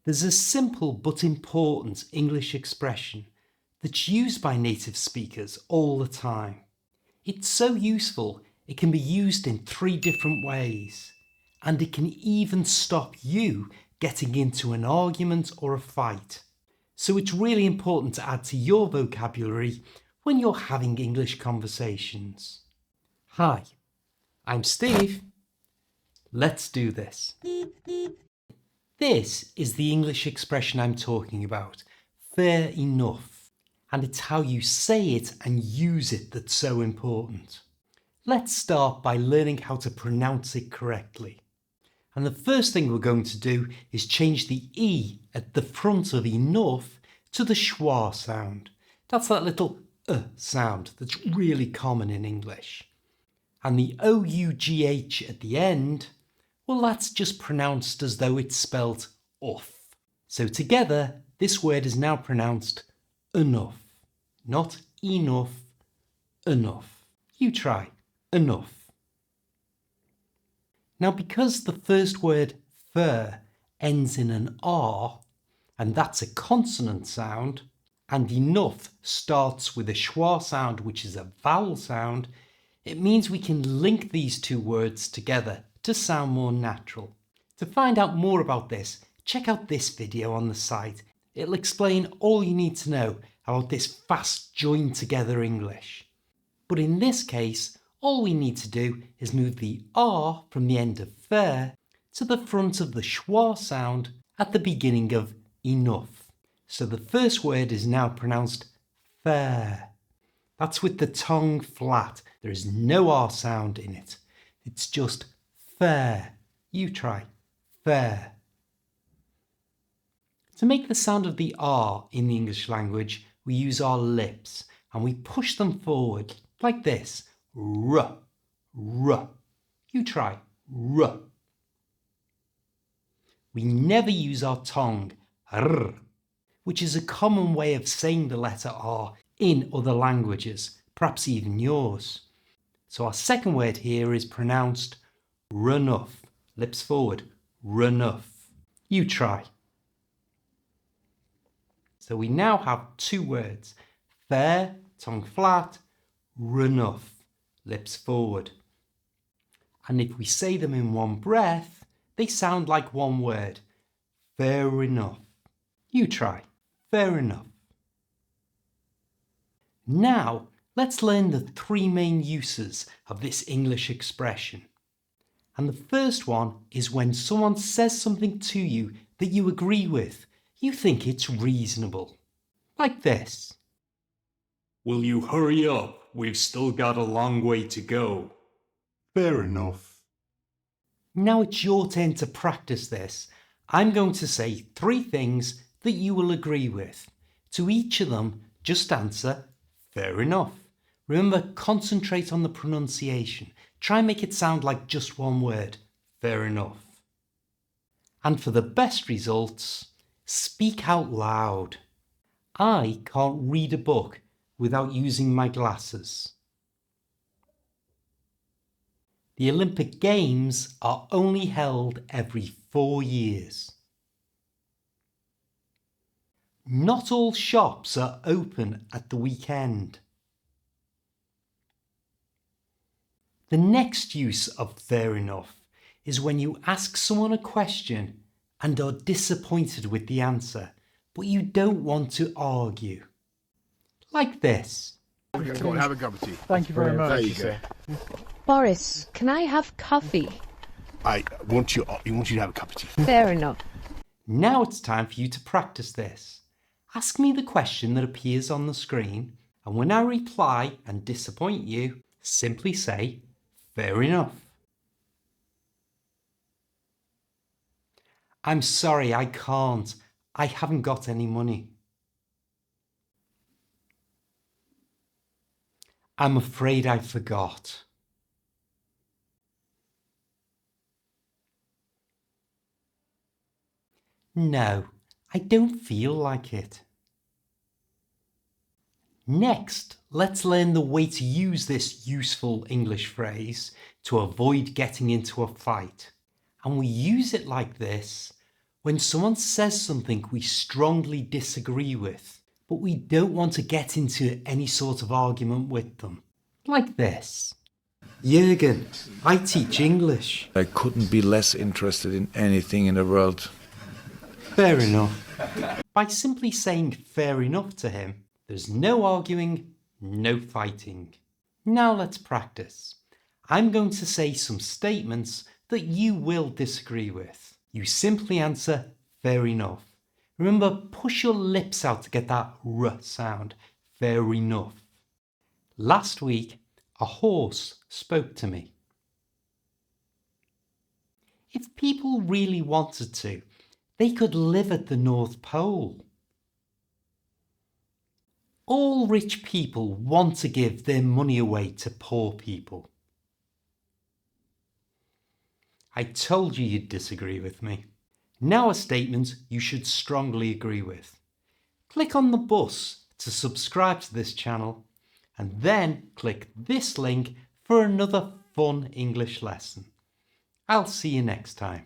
There's a simple but important English expression that's used by native speakers all the time. It's so useful it can be used in 3 different ways, and it can even stop you getting into an argument or a fight. So it's really important to add to your vocabulary when you're having English conversations. Hi, I'm Steve. Let's do this. This is the English expression I'm talking about, fair enough, and it's how you say it and use it that's so important. Let's start by learning how to pronounce it correctly. And the first thing we're going to do is change the E at the front of enough to the schwa sound. That's that little sound that's really common in English. And the OUGH at the end, well, that's just pronounced as though it's spelt off. So together, this word is now pronounced enough, not enough, enough. You try, enough. Now, because the first word fur ends in an R, and that's a consonant sound, and enough starts with a schwa sound, which is a vowel sound, it means we can link these 2 words together to sound more natural. To find out more about this, check out this video on the site. It'll explain all you need to know about this fast joined together English. But in this case, all we need to do is move the R from the end of fair to the front of the schwa sound at the beginning of enough. So the first word is now pronounced fair. That's with the tongue flat. There is no R sound in it. It's just fair. You try. Fair. To make the sound of the R in the English language, we use our lips and we push them forward like this. R, R. You try. R. We never use our tongue. R, which is a common way of saying the letter R in other languages, perhaps even yours. So our second word here is pronounced runoff. Lips forward, runoff. You try. So we now have 2 words, fair, tongue flat, runoff, lips forward. And if we say them in one breath, they sound like one word, fair enough. You try, fair enough. Now, let's learn the 3 main uses of this English expression. And the first one is when someone says something to you that you agree with. You think it's reasonable. Like this. Will you hurry up? We've still got a long way to go. Fair enough. Now it's your turn to practice this. I'm going to say 3 things that you will agree with. To each of them, just answer fair enough. Remember, concentrate on the pronunciation. Try and make it sound like just one word. Fair enough. And for the best results, speak out loud. I can't read a book without using my glasses. The Olympic Games are only held every 4 years. Not all shops are open at the weekend. The next use of fair enough is when you ask someone a question and are disappointed with the answer, but you don't want to argue. Like this. Go on, have a cup of tea. Thank you very much. There you go. Boris, can I have coffee? I want you to have a cup of tea. Fair enough. Now it's time for you to practice this. Ask me the question that appears on the screen, and when I reply and disappoint you, simply say, fair enough. I'm sorry, I can't. I haven't got any money. I'm afraid I forgot. No, I don't feel like it. Next, let's learn the way to use this useful English phrase to avoid getting into a fight. And we use it like this When someone says something we strongly disagree with, but we don't want to get into any sort of argument with them. Like this. Jürgen, I teach English. I couldn't be less interested in anything in the world. Fair enough. By simply saying fair enough to him, there's no arguing, no fighting. Now let's practice. I'm going to say some statements that you will disagree with. You simply answer fair enough. Remember, push your lips out to get that R sound. Fair enough. Last week, a horse spoke to me. If people really wanted to, they could live at the North Pole. All rich people want to give their money away to poor people. I told you you'd disagree with me. Now a statement you should strongly agree with. Click on the bus to subscribe to this channel and then click this link for another fun English lesson. I'll see you next time.